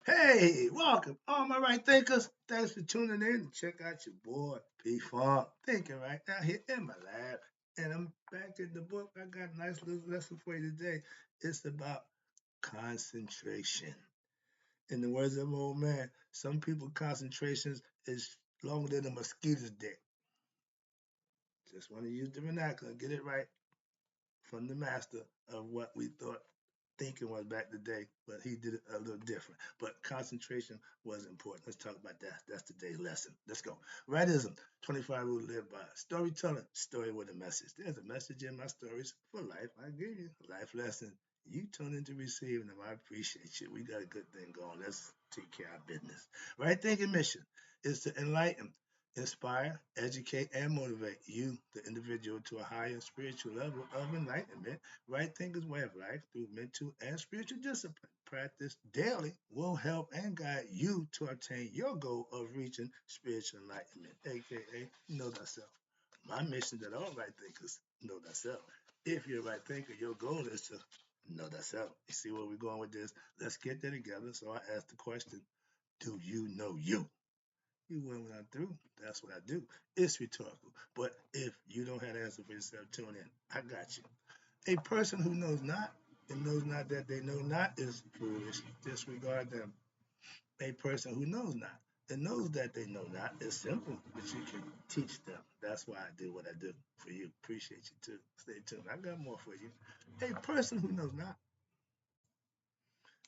Hey, welcome, all my right thinkers. Thanks for tuning in. Check out your boy, P Funk, thinking right now here in my lab. And I'm back in the book. I got a nice little lesson for you today. It's about concentration. In the words of my old man, some people concentrations is longer than a mosquito's dick. Just want to use the vernacular, get it right from the master of what we thought thinking was back today, but he did it a little different. But concentration was important. Let's talk about that. That's today's lesson. Let's go. Rightism, 25 rules to live by. Storytelling, story with a message. There's a message in my stories for life. I give you a life lesson. You tune into receiving them. I appreciate you. We got a good thing going. Let's take care of business. Right thinking mission is to enlighten, inspire, educate, and motivate you, the individual, to a higher spiritual level of enlightenment. Right thinkers way of life through mental and spiritual discipline. Practice daily will help and guide you to attain your goal of reaching spiritual enlightenment, aka know thyself. My mission that all right thinkers know thyself. If you're a right thinker, your goal is to know thyself. You see where we're going with this? Let's get there together. So I asked the question, do you know you? You win when I'm through. That's what I do. It's rhetorical. But if you don't have the answer for yourself, tune in. I got you. A person who knows not and knows not that they know not is foolish. Disregard them. A person who knows not and knows that they know not is simple, but you can teach them. That's why I do what I do for you. Appreciate you too. Stay tuned. I got more for you. A person who knows not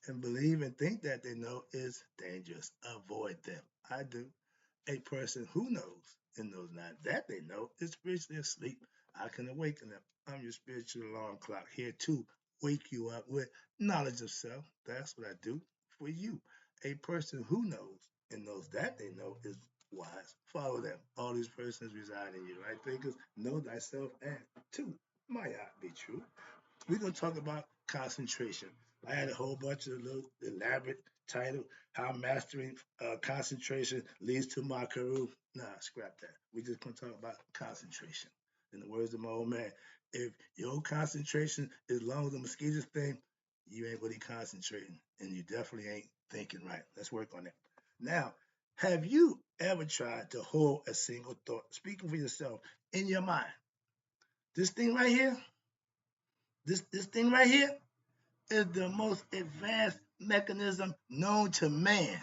and believe and think that they know is dangerous. Avoid them. I do. A person who knows and knows not that they know is spiritually asleep. I can awaken them. I'm your spiritual alarm clock here to wake you up with knowledge of self. That's what I do for you. A person who knows and knows that they know is wise. Follow them. All these persons reside in you, right? Thinkers, know thyself and two, might not be true. We're going to talk about concentration. I had a whole bunch of little elaborate title, how mastering concentration leads to Maakheru. Nah, scrap that. We're just going to talk about concentration. In the words of my old man, if your concentration is long as the mosquitoes thing, you ain't really concentrating, and you definitely ain't thinking right. Let's work on that. Now, have you ever tried to hold a single thought, speaking for yourself, in your mind? This thing right here, this thing right here, is the most advanced mechanism known to man.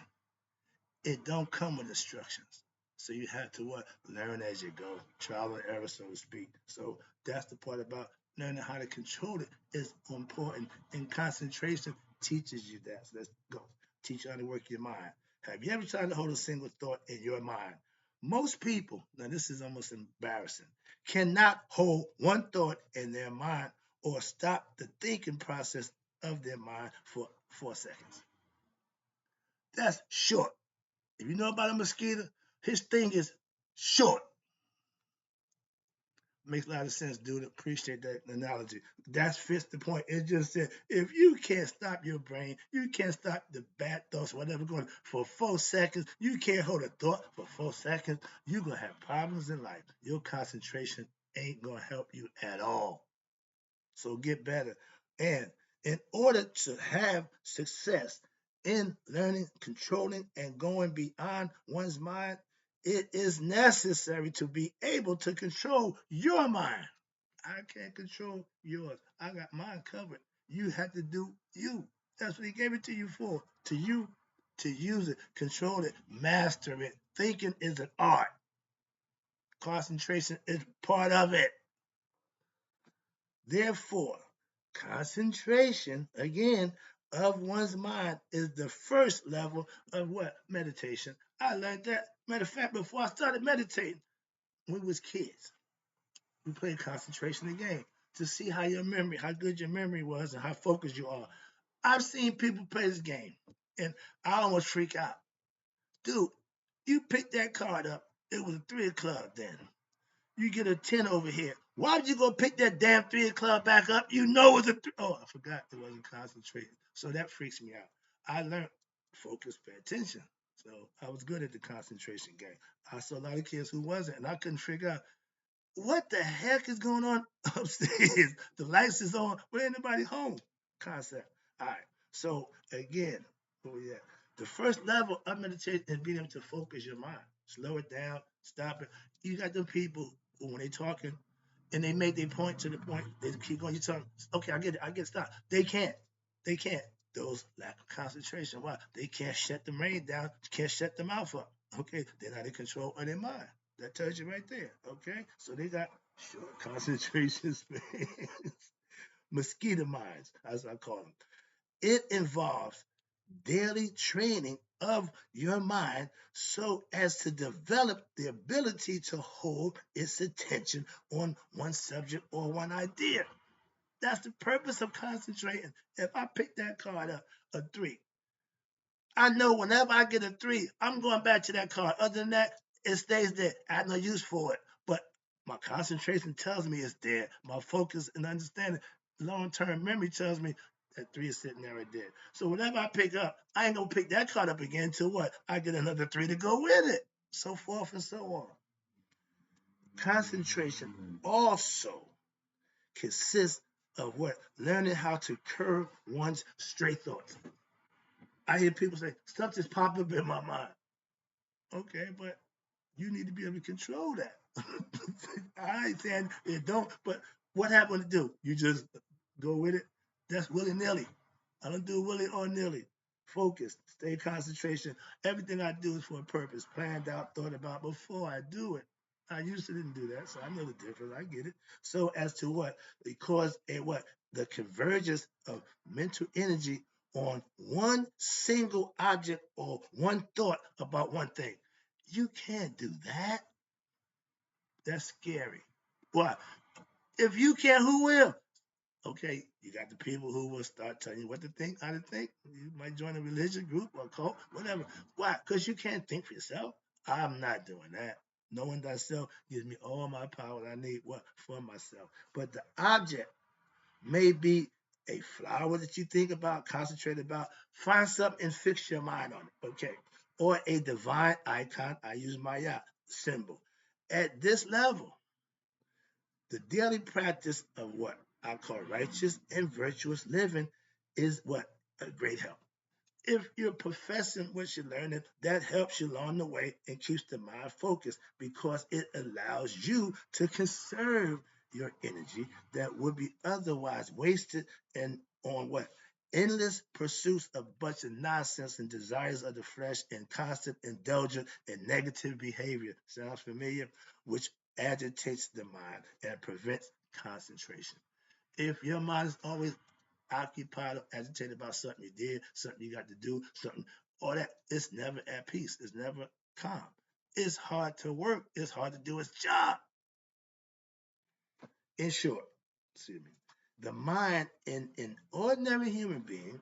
It don't come with instructions. So you have to what? Learn as you go. Trial and error, so to speak. So that's the part about learning how to control it is important. And concentration teaches you that. So let's go. Teach you how to work your mind. Have you ever tried to hold a single thought in your mind? Most people, now this is almost embarrassing, cannot hold one thought in their mind or stop the thinking process of their mind for 4 seconds. That's short. If you know about a mosquito, his thing is short. Makes a lot of sense, dude. Appreciate that analogy. That fits the point. It just said if you can't stop your brain, you can't stop the bad thoughts, whatever going for 4 seconds, you can't hold a thought for 4 seconds, you're gonna have problems in life. Your concentration ain't gonna help you at all. So get better. And in order to have success in learning, controlling, and going beyond one's mind, it is necessary to be able to control your mind. I can't control yours. I got mine covered. You have to do you. That's what he gave it to you for. To you to use it, control it, master it. Thinking is an art. Concentration is part of it. Therefore, concentration, again, of one's mind is the first level of what? Meditation. I learned that. Matter of fact, before I started meditating, when we was kids, we played concentration game to see how your memory, how good your memory was and how focused you are. I've seen people play this game, and I almost freak out. Dude, you picked that card up. It was a 3 o'clock then. You get a 10 over here. Why would you go pick that damn 3 o'clock back up? You know it's a three. Oh, I forgot it wasn't concentrating. So that freaks me out. I learned focus, pay attention. So I was good at the concentration game. I saw a lot of kids who wasn't, and I couldn't figure out what the heck is going on upstairs. The lights is on, but ain't nobody home. Concept. All right. So again, oh yeah. The first level of meditation is being able to focus your mind, slow it down, stop it. You got them people who, when they talking and they make their point to the point, they keep going. You tell them, okay, I get stopped. They can't. They can't. Those lack of concentration. Why? They can't shut the brain down. Can't shut the mouth up. Okay, they're not in control of their mind. That tells you right there. Okay, so they got short concentration spans, mosquito minds, as I call them. It involves daily training of your mind so as to develop the ability to hold its attention on one subject or one idea. That's the purpose of concentrating. If I pick that card up, a three, I know whenever I get a three, I'm going back to that card. Other than that, it stays there. I have no use for it. But my concentration tells me it's there. My focus and understanding, long-term memory tells me that three is sitting there right there. So whenever I pick up, I ain't gonna pick that card up again until what? I get another three to go with it. So forth and so on. Concentration also consists of what? Learning how to curb one's stray thoughts. I hear people say, stuff just popped up in my mind. Okay, but you need to be able to control that. I ain't saying it don't, but what happened to do? You just go with it? That's willy-nilly. I don't do willy or nilly. Focus, stay concentration. Everything I do is for a purpose, planned out, thought about before I do it. I used to didn't do that, so I know the difference. I get it. So as to what? Because a what? The convergence of mental energy on one single object or one thought about one thing. You can't do that. That's scary. Why? If you can't, who will? Okay, you got the people who will start telling you what to think, how to think. You might join a religion group or a cult, whatever. Why? Because you can't think for yourself. I'm not doing that. Knowing thyself gives me all my power I need what for myself. But the object may be a flower that you think about, concentrate about. Find something and fix your mind on it. Okay. Or a divine icon. I use my symbol. At this level, the daily practice of what I call righteous and virtuous living is what a great help. If you're professing what you're learning, that helps you along the way and keeps the mind focused because it allows you to conserve your energy that would be otherwise wasted and on what? Endless pursuits of bunch of nonsense and desires of the flesh and constant indulgence in negative behavior. Sounds familiar? Which agitates the mind and prevents concentration. If your mind is always occupied or agitated about something you did, something you got to do, something, all that, it's never at peace. It's never calm. It's hard to work. It's hard to do its job. In short, excuse me, the mind in an ordinary human being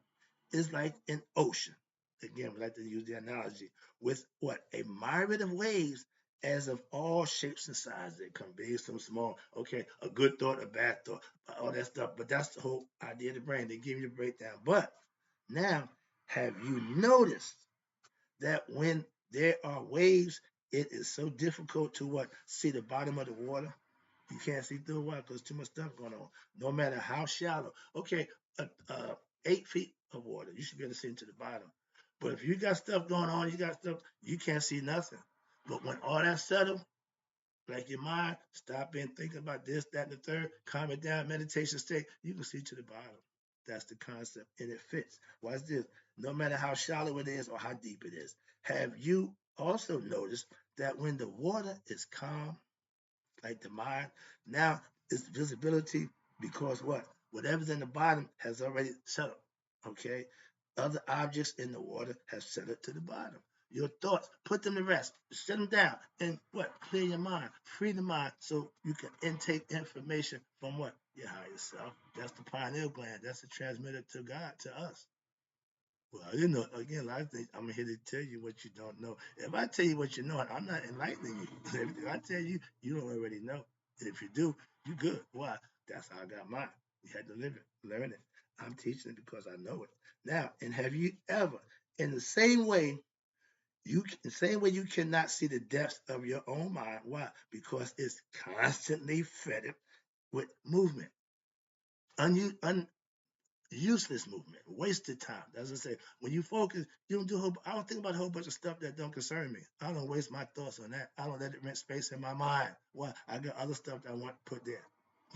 is like an ocean. Again, we like to use the analogy with what? A myriad of waves as of all shapes and sizes. They come big, some small. Okay, a good thought, a bad thought, all that stuff. But that's the whole idea of the brain. They give you the breakdown. But now, have you noticed that when there are waves, it is so difficult to what? See the bottom of the water? You can't see through water because too much stuff going on. No matter how shallow. Okay, 8 feet of water, you should be able to see into the bottom. But if you got stuff going on, you got stuff, you can't see nothing. But when all that's settled, like your mind, stop in, thinking about this, that, and the third, calm it down, meditation state, you can see to the bottom. That's the concept, and it fits. Watch this. No matter how shallow it is or how deep it is. Have you also noticed that when the water is calm, like the mind. Now it's visibility because what? Whatever's in the bottom has already settled. Okay? Other objects in the water have settled to the bottom. Your thoughts, put them to rest, set them down, and what? Clear your mind, free the mind so you can intake information from what? Your higher self. That's the pineal gland. That's the transmitter to God, to us. Well, you know, again, a lot of things I'm here to tell you what you don't know. If I tell you what you know, I'm not enlightening you. Everything I tell you, you don't already know. And if you do, you good. Why? That's how I got mine. You had to live it, learn it. I'm teaching it because I know it. Now, and have you ever, in the same way, you cannot see the depths of your own mind. Why? Because it's constantly fed with movement. useless movement, wasted time. That's what I say. When you focus, you don't do. I don't think about a whole bunch of stuff that don't concern me. I don't waste my thoughts on that. I don't let it rent space in my mind. Why? I got other stuff that I want put there.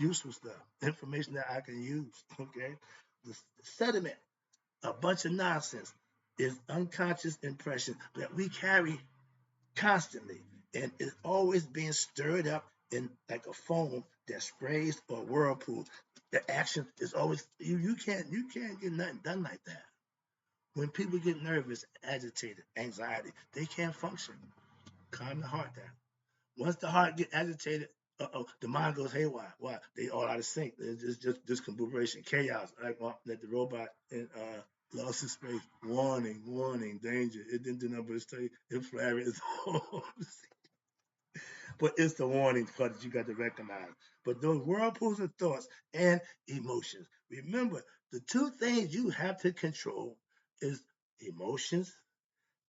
Useful stuff, information that I can use. Okay, the sediment, a bunch of nonsense, is unconscious impression that we carry constantly, and it's always being stirred up in like a foam that sprays or whirlpool. The action is always you can't get nothing done like that. When people get nervous, agitated, anxiety, they can't function. Calm the heart down. Once the heart get agitated, the mind goes haywire. Why? They all out of sync. It's just discombobulation, chaos. Like that the robot in Lost in Space. Warning, warning, danger. It didn't do nothing but say infrared is all. But it's the warning part that you got to recognize. But those whirlpools of thoughts and emotions. Remember, the two things you have to control is emotions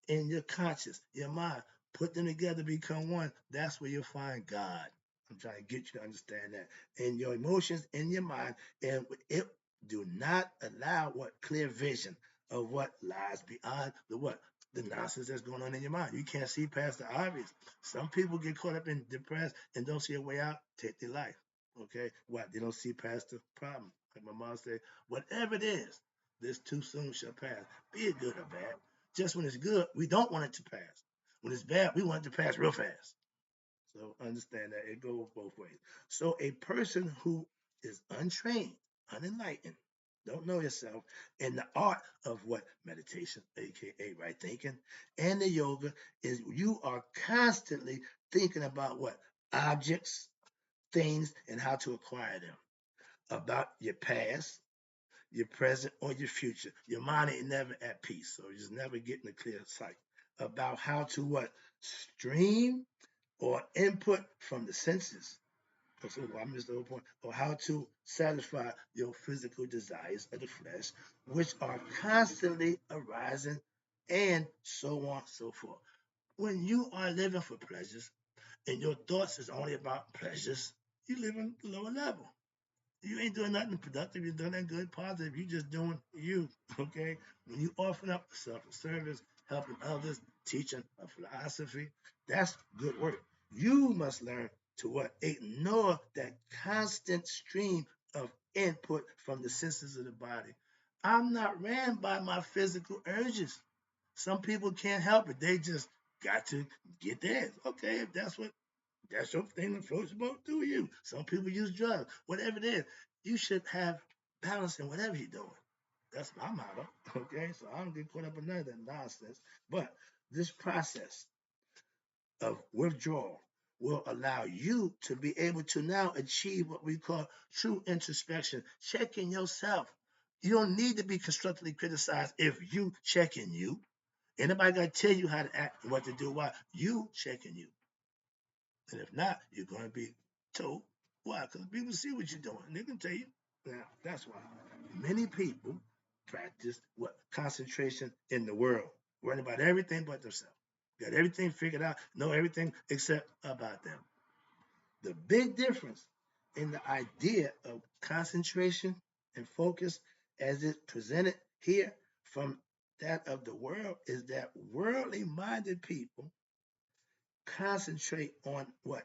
in your conscious, your mind. Put them together, become one. That's where you'll find God. I'm trying to get you to understand that. And your emotions in your mind, and it do not allow what clear vision of what lies beyond the nonsense that's going on in your mind. You can't see past the obvious. Some people get caught up in depressed and don't see a way out, take their life. Okay? What? They don't see past the problem. Like my mom said, whatever it is, this too soon shall pass. Be it good or bad. Just when it's good, we don't want it to pass. When it's bad, we want it to pass real fast. So understand that it goes both ways. So a person who is untrained, unenlightened, don't know yourself, in the art of what meditation, aka right thinking, and the yoga is you are constantly thinking about what objects, things, and how to acquire them. About your past, your present, or your future. Your mind ain't never at peace, so you're just never getting a clear sight about how to what stream or input from the senses. So I missed the whole point. Or how to satisfy your physical desires of the flesh, which are constantly arising, and so on, so forth. When you are living for pleasures and your thoughts is only about pleasures, you live on the lower level. You ain't doing nothing productive. You're doing that good, positive. You just doing you. Okay. When you offering up self-service, helping others, teaching a philosophy, that's good work. You must learn to what? Ignore that constant stream of input from the senses of the body. I'm not ran by my physical urges. Some people can't help it. They just got to get theirs. Okay, if that's your thing that floats your boat, do you? Some people use drugs. Whatever it is, you should have balance in whatever you're doing. That's my motto. Okay, so I don't get caught up in none of that nonsense. But this process of withdrawal will allow you to be able to now achieve what we call true introspection, checking yourself. You don't need to be constructively criticized if you checking you. Anybody got to tell you how to act and what to do? Why? You checking you. And if not, you're going to be told. Why? Because people see what you're doing. And they can tell you. Now, that's why many people practice what? Concentration in the world. Worrying about everything but themselves. Got everything figured out, know everything except about them. The big difference in the idea of concentration and focus as it's presented here from that of the world is that worldly minded people concentrate on what?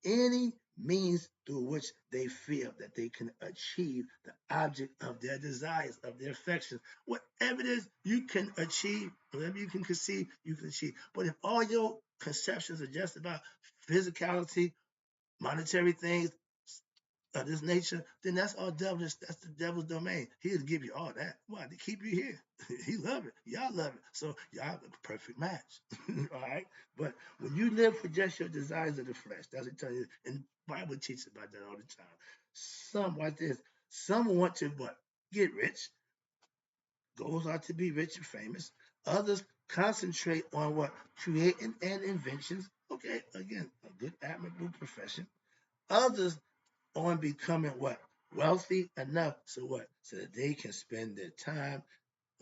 Any means through which they feel that they can achieve the object of their desires, of their affections. Whatever it is you can achieve, whatever you can conceive, you can achieve. But if all your conceptions are just about physicality, monetary things, of this nature, then that's all devilish. That's the devil's domain. He'll give you all that. Why? To keep you here. He love it. Y'all love it. So y'all a perfect match. All right. But when you live for just your desires of the flesh, that's what I tell you. And the Bible teaches about that all the time. Some like this. Some want to what? Get rich. Goals are to be rich and famous. Others concentrate on what? Creating and inventions. Okay, again, a good admirable profession. Others on becoming what? Wealthy enough so what? So that they can spend their time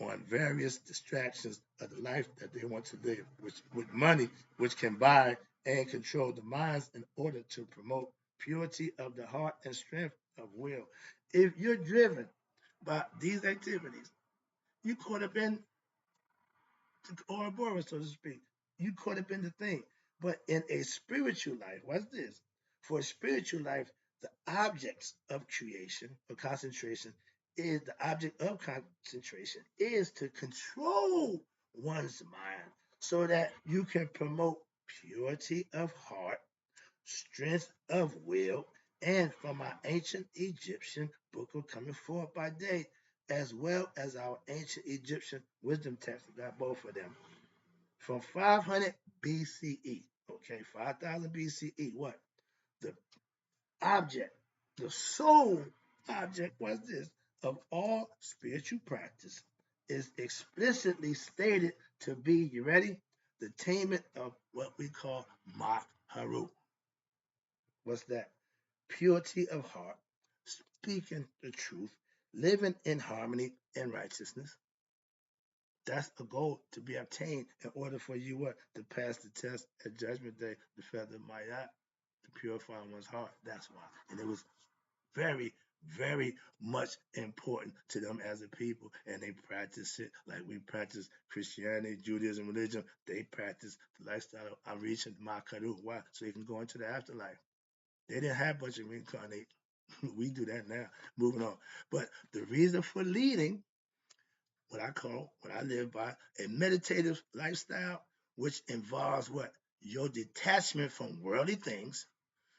on various distractions of the life that they want to live, which with money, which can buy and control the minds in order to promote purity of the heart and strength of will. If you're driven by these activities. You caught up in Ouroboros, so to speak. You caught up in the thing. But in a spiritual life, what's this? For a spiritual life, the objects of creation or concentration is the object of concentration is to control one's mind so that you can promote purity of heart, strength of will, and from our ancient Egyptian book of coming forth by day, as well as our ancient Egyptian wisdom text. We got both of them from 500 BCE. Okay, 5000 BCE. What? The object, the sole object was this of all spiritual practice is explicitly stated to be, you ready? The attainment of what we call Maakheru. What's that? Purity of heart, speaking the truth, living in harmony and righteousness. That's a goal to be obtained in order for you what? To pass the test at Judgment Day, the feather of Mayat, to purify one's heart. That's why. And it was very, very much important to them as a people. And they practice it like we practice Christianity, Judaism, religion. They practice the lifestyle of reaching Maakheru. Why? So they can go into the afterlife. They didn't have much of reincarnate. We do that now. Moving on. But the reason for leading what I call, what I live by, a meditative lifestyle, which involves what? Your detachment from worldly things,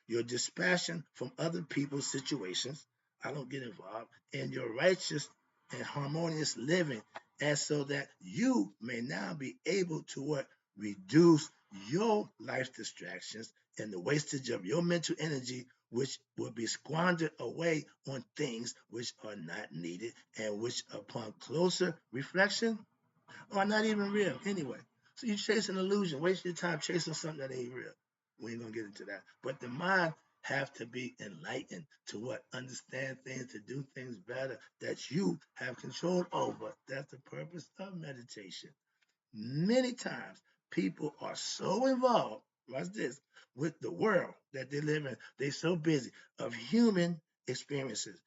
your dispassion from other people's situations. I don't get involved, and your righteous and harmonious living, and so that you may now be able to what? Reduce your life distractions and the wastage of your mental energy, which will be squandered away on things which are not needed and which, upon closer reflection, are not even real anyway. So you chase an illusion, waste your time chasing something that ain't real. We ain't gonna get into that. But the mind have to be enlightened to what? Understand things, to do things better that you have control over. That's the purpose of meditation. Many times people are so involved, watch this, with the world that they live in. They're so busy of human experiences.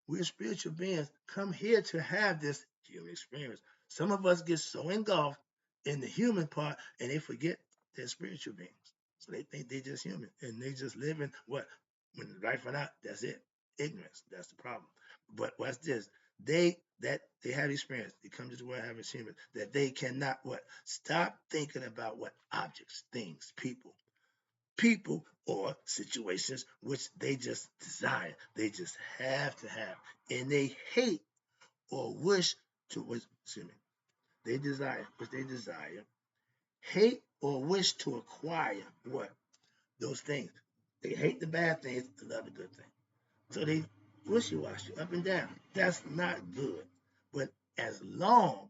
We're spiritual beings come here to have this human experience. Some of us get so engulfed in the human part and they forget they're spiritual beings. So they think they're just human and they just live in what? When right for out, that's it. Ignorance. That's the problem. But what's this? They have experience. They come to the world having experience that they cannot what? Stop thinking about what objects, things, people or situations which they just desire. They just have to have. And they hate or wish to, excuse me, they desire, which they desire, hate or wish to acquire what? Those things. They hate the bad things and love the good things. So they wishy-washy, up and down. That's not good. But as long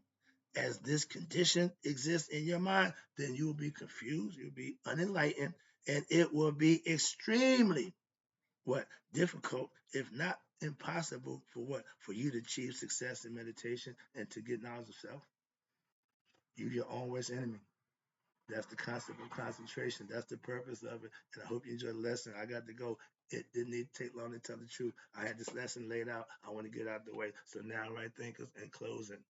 as this condition exists in your mind, then you will be confused, you'll be unenlightened, and it will be extremely what? Difficult, if not impossible, for what? For you to achieve success in meditation and to get knowledge of self. You're your own worst enemy. That's the concept of concentration. That's the purpose of it. And I hope you enjoyed the lesson. I got to go. It didn't need to take long to tell the truth. I had this lesson laid out. I want to get out the way. So now, right thinkers, in closing,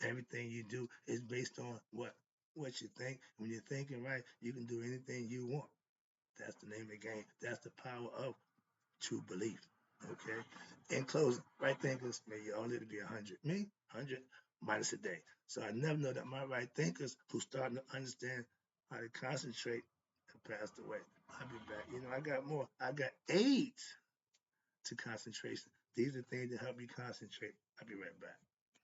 everything you do is based on what you think. When you're thinking right, you can do anything you want. That's the name of the game. That's the power of true belief. Okay. In closing, right thinkers, may you all live to be 100. Me, 100 minus a day. So I never know that my right thinkers who starting to understand how to concentrate have passed away. I'll be back. You know, I got more. I got aids to concentration. These are things that help you concentrate. I'll be right back.